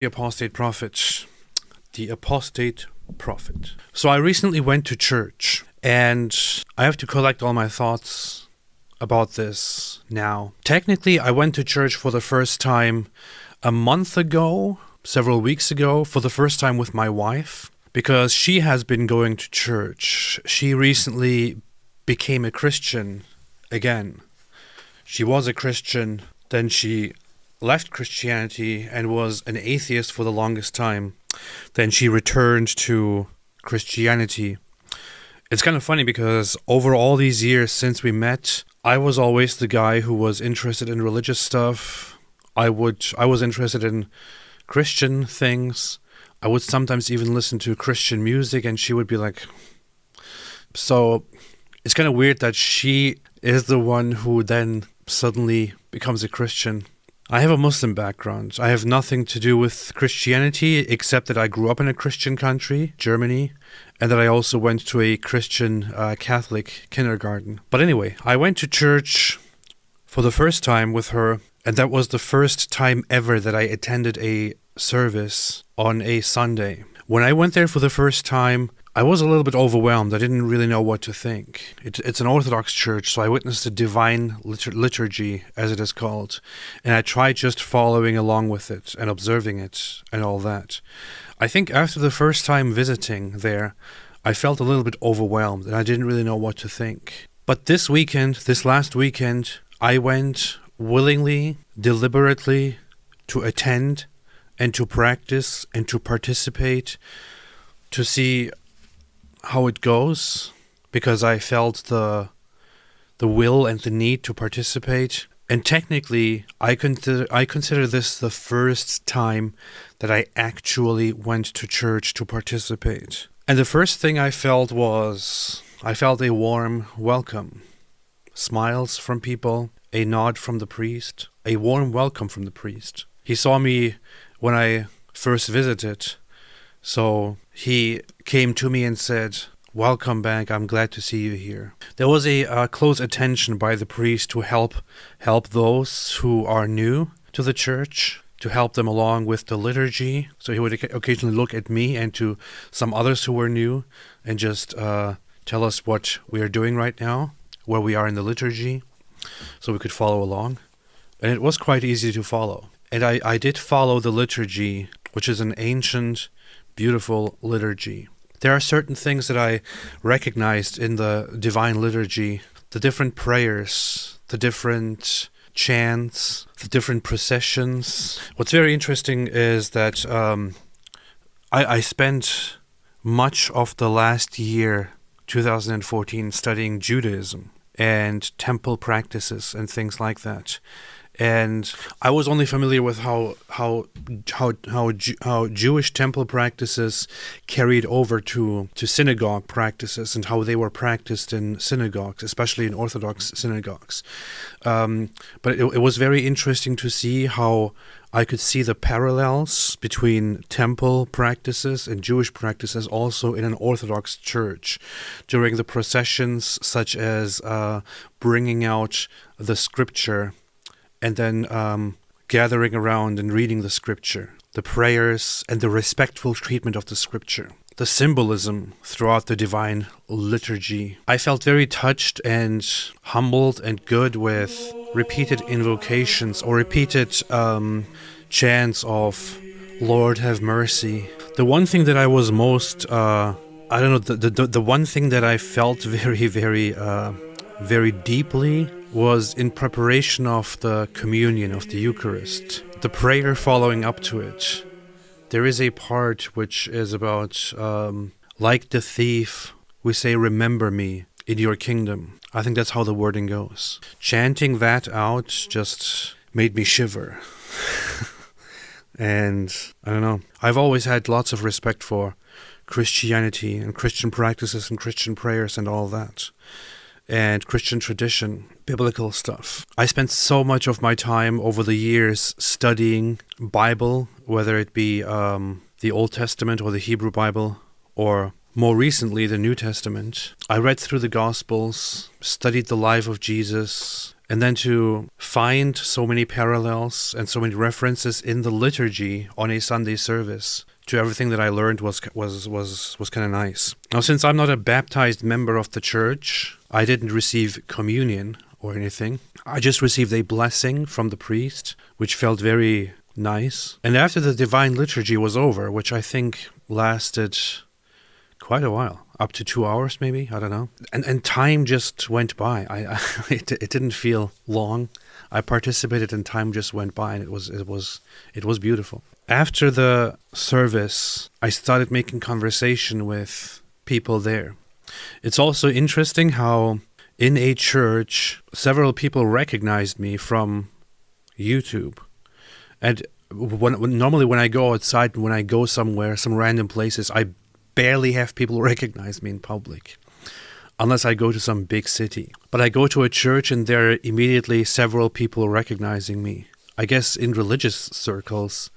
The Apostate Prophet. The Apostate Prophet. So I recently went to church, and I have to collect all my thoughts about this now. Technically, I went to church for the first time a month ago, several weeks ago, for the first time with my wife, because she has been going to church. She recently became a Christian again. She was a Christian, then she left Christianity and was an atheist for the longest time. Then she returned to Christianity. It's kind of funny because over all these years since we met, I was always the guy who was interested in religious stuff. I was interested in Christian things. I would sometimes even listen to Christian music, and she would be like... So it's kind of weird that she is the one who then suddenly becomes a Christian. I have a Muslim background. I have nothing to do with Christianity except that I grew up in a Christian country, Germany, and that I also went to a Christian Catholic kindergarten. But anyway, I went to church for the first time with her, and that was the first time ever that I attended a service on a Sunday. When I went there for the first time, I was a little bit overwhelmed. I didn't really know what to think. It's an Orthodox church, so I witnessed the divine liturgy, as it is called, and I tried just following along with it and observing it and all that. I think after the first time visiting there, I felt a little bit overwhelmed and I didn't really know what to think. But this last weekend, I went willingly, deliberately to attend and to practice and to participate, to see how it goes, because I felt the will and the need to participate. And technically, I consider this the first time that I actually went to church to participate. And the first thing I felt was, I felt a warm welcome. Smiles from people, a nod from the priest, a warm welcome from the priest. He saw me when I first visited, so he came to me and said, "Welcome back, I'm glad to see you here." There was a close attention by the priest to help those who are new to the church, to help them along with the liturgy. So he would occasionally look at me and to some others who were new and just tell us what we are doing right now, where we are in the liturgy, so we could follow along. And it was quite easy to follow. And I did follow the liturgy, which is an ancient, beautiful liturgy. There are certain things that I recognized in the divine liturgy, the different prayers, the different chants, the different processions. What's very interesting is that I spent much of the last year, 2014, studying Judaism and temple practices and things like that. And I was only familiar with how Jewish temple practices carried over to synagogue practices and how they were practiced in synagogues, especially in Orthodox synagogues. But it was very interesting to see how I could see the parallels between temple practices and Jewish practices also in an Orthodox church during the processions, such as bringing out the scripture and then gathering around and reading the scripture, the prayers and the respectful treatment of the scripture, the symbolism throughout the divine liturgy. I felt very touched and humbled and good with repeated invocations or repeated chants of "Lord, have mercy." The one thing that I was most, the one thing that I felt very, very, very deeply was in preparation of the communion, of the Eucharist, the prayer following up to it. There is a part which is about, like the thief, we say, "Remember me in your kingdom." I think that's how the wording goes. Chanting that out just made me shiver. And I don't know. I've always had lots of respect for Christianity and Christian practices and Christian prayers and all that. And Christian tradition, biblical stuff. I spent so much of my time over the years studying Bible, whether it be the Old Testament or the Hebrew Bible, or more recently the New Testament. I read through the Gospels, studied the life of Jesus, And then to find so many parallels and so many references in the liturgy on a Sunday service to everything that I learned was kind of nice. Now, since I'm not a baptized member of the church, I didn't receive communion or anything. I just received a blessing from the priest, which felt very nice. And after the divine liturgy was over, which I think lasted quite a while, up to 2 hours maybe, I don't know. And time just went by. It didn't feel long. I participated and time just went by, and it was beautiful. After the service, I started making conversation with people there. It's also interesting how in a church, several people recognized me from YouTube. And normally when I go outside, when I go somewhere, some random places, I barely have people recognize me in public, unless I go to some big city. But I go to a church and there are immediately several people recognizing me. I guess in religious circles,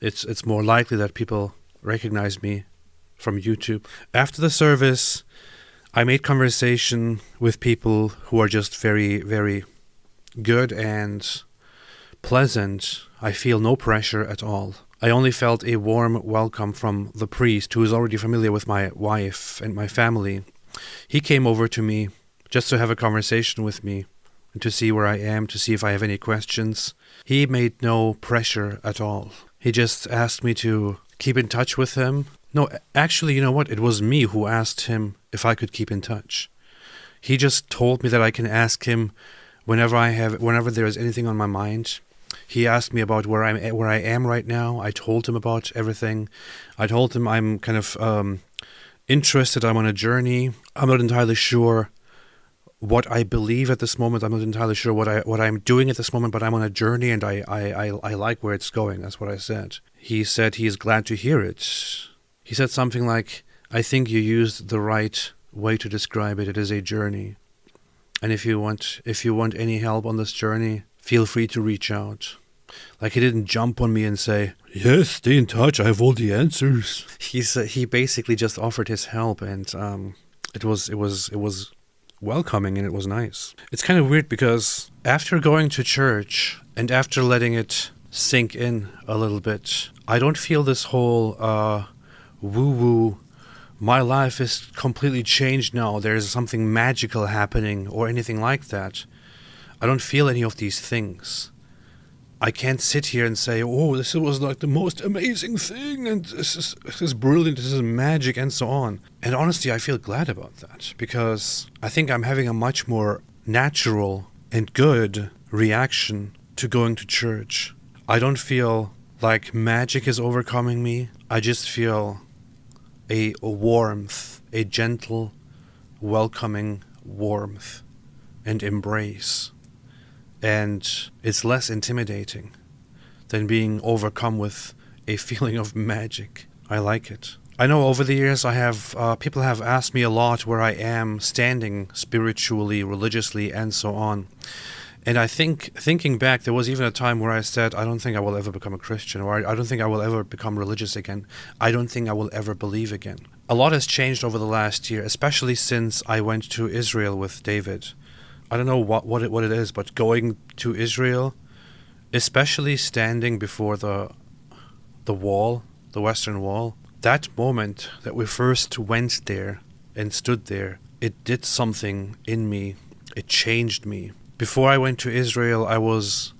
it's more likely that people recognize me from YouTube. After the service, I made conversation with people who are just very, very good and pleasant. I feel no pressure at all. I only felt a warm welcome from the priest, who is already familiar with my wife and my family. He came over to me just to have a conversation with me and to see where I am, to see if I have any questions. He made no pressure at all. He just asked me to keep in touch with him. No, actually, you know what? It was me who asked him if I could keep in touch. He just told me that I can ask him whenever there is anything on my mind. He asked me about where I am right now. I told him about everything. I told him I'm kind of interested. I'm on a journey. I'm not entirely sure what I believe at this moment. I'm not entirely sure what I'm doing at this moment, but I'm on a journey and I like where it's going. That's what I said. He said he is glad to hear it. He said something like, I think you used the right way to describe it. It is a journey. And if you want any help on this journey, feel free to reach out. Like, he didn't jump on me and say, yes, stay in touch, I have all the answers. He basically just offered his help, and it was welcoming and it was nice. It's kind of weird because after going to church and after letting it sink in a little bit, I don't feel this whole woo-woo, my life is completely changed now, there's something magical happening or anything like that. I don't feel any of these things. I can't sit here and say, oh, this was like the most amazing thing, and this is brilliant, this is magic, and so on. And honestly, I feel glad about that, because I think I'm having a much more natural and good reaction to going to church. I don't feel like magic is overcoming me. I just feel a warmth, a gentle, welcoming warmth and embrace. And it's less intimidating than being overcome with a feeling of magic. I like it. I know over the years people have asked me a lot where I am standing spiritually, religiously, and so on. And I think, thinking back, there was even a time where I said, I don't think I will ever become a Christian, or I don't think I will ever become religious again. I don't think I will ever believe again. A lot has changed over the last year, especially since I went to Israel with David. I don't know what it is, but going to Israel, especially standing before the wall, the Western Wall, that moment that we first went there and stood there, it did something in me. It changed me. Before I went to Israel, I was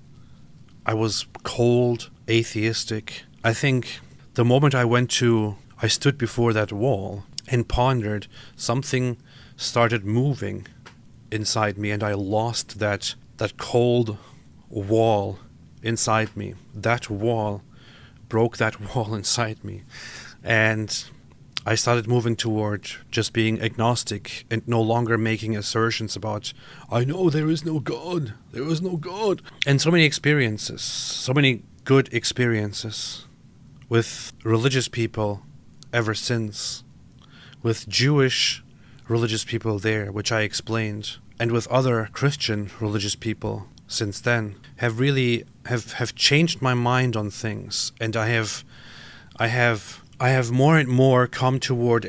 cold, atheistic. I think the moment I stood before that wall and pondered, something started moving inside me, and I lost that cold wall inside me. That wall broke that wall inside me, and I started moving toward just being agnostic and no longer making assertions about, I know there is no God, and so many experiences, so many good experiences with religious people ever since, with Jewish religious people there, which I explained, and with other Christian religious people since then, have really have changed my mind on things, and I have more and more come to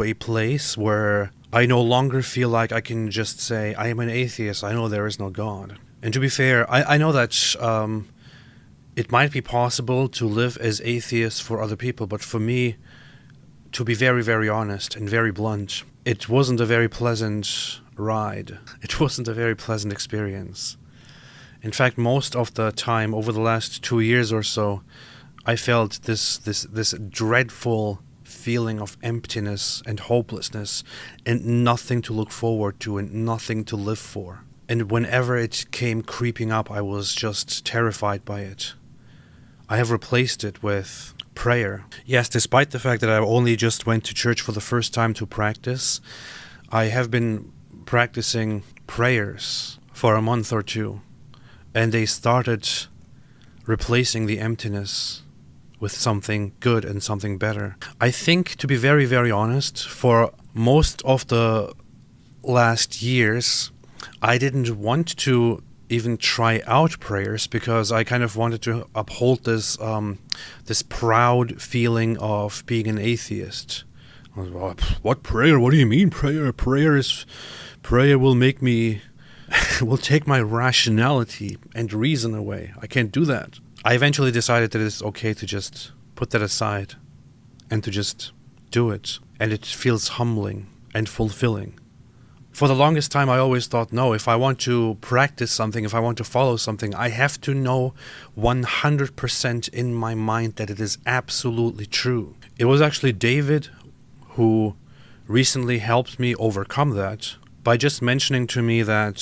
a place where I no longer feel like I can just say, I am an atheist, I know there is no God. And to be fair, I know that it might be possible to live as atheists for other people, but for me, to be very, very honest and very blunt, it wasn't a very pleasant ride. It wasn't a very pleasant experience. In fact, most of the time, over the last 2 years or so, I felt this dreadful feeling of emptiness and hopelessness and nothing to look forward to and nothing to live for. And whenever it came creeping up, I was just terrified by it. I have replaced it with prayer. Yes, despite the fact that I only just went to church for the first time to practice, I have been practicing prayers for a month or two. And they started replacing the emptiness with something good and something better. I think, to be very, very honest, for most of the last years, I didn't want to even try out prayers because I kind of wanted to uphold this this proud feeling of being an atheist. I was like, what prayer? What do you mean prayer? Prayer will make me... will take my rationality and reason away. I can't do that. I eventually decided that it's okay to just put that aside and to just do it. And it feels humbling and fulfilling. For the longest time, I always thought, no, if I want to practice something, if I want to follow something, I have to know 100% in my mind that it is absolutely true. It was actually David who recently helped me overcome that by just mentioning to me that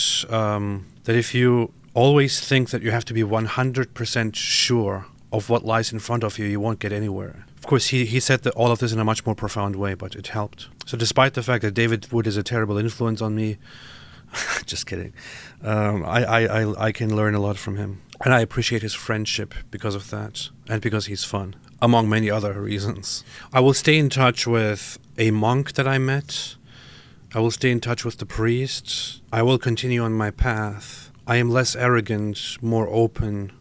that if you always think that you have to be 100% sure of what lies in front of you, you won't get anywhere. Of course, he said that all of this in a much more profound way, but it helped. So despite the fact that David Wood is a terrible influence on me, just kidding, I can learn a lot from him. And I appreciate his friendship because of that, and because he's fun, among many other reasons. I will stay in touch with a monk that I met. I will stay in touch with the priest. I will continue on my path. I am less arrogant, more open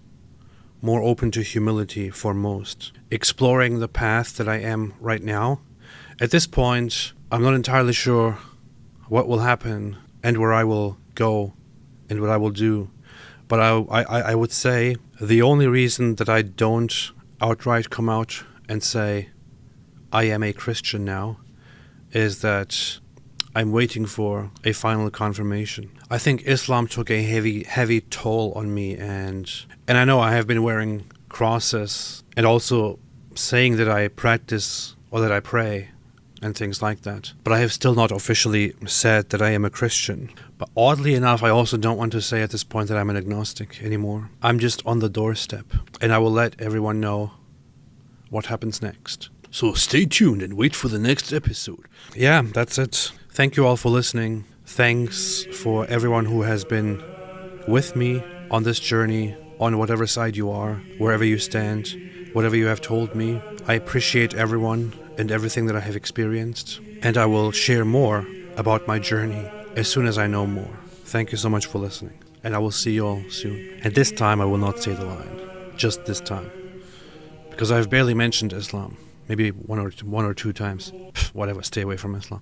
to humility foremost. Exploring the path that I am right now. At this point, I'm not entirely sure what will happen and where I will go and what I will do. But I would say the only reason that I don't outright come out and say I am a Christian now is that I'm waiting for a final confirmation. I think Islam took a heavy toll on me, and I know I have been wearing crosses and also saying that I practice or that I pray and things like that. But I have still not officially said that I am a Christian. But oddly enough, I also don't want to say at this point that I'm an agnostic anymore. I'm just on the doorstep, and I will let everyone know what happens next. So stay tuned and wait for the next episode. Yeah, that's it. Thank you all for listening. Thanks for everyone who has been with me on this journey, on whatever side you are, wherever you stand, whatever you have told me. I appreciate everyone and everything that I have experienced, and I will share more about my journey as soon as I know more. Thank you so much for listening, and I will see you all soon. And this time I will not say the line, just this time, because I've barely mentioned Islam, maybe one or two times. Whatever, stay away from Islam.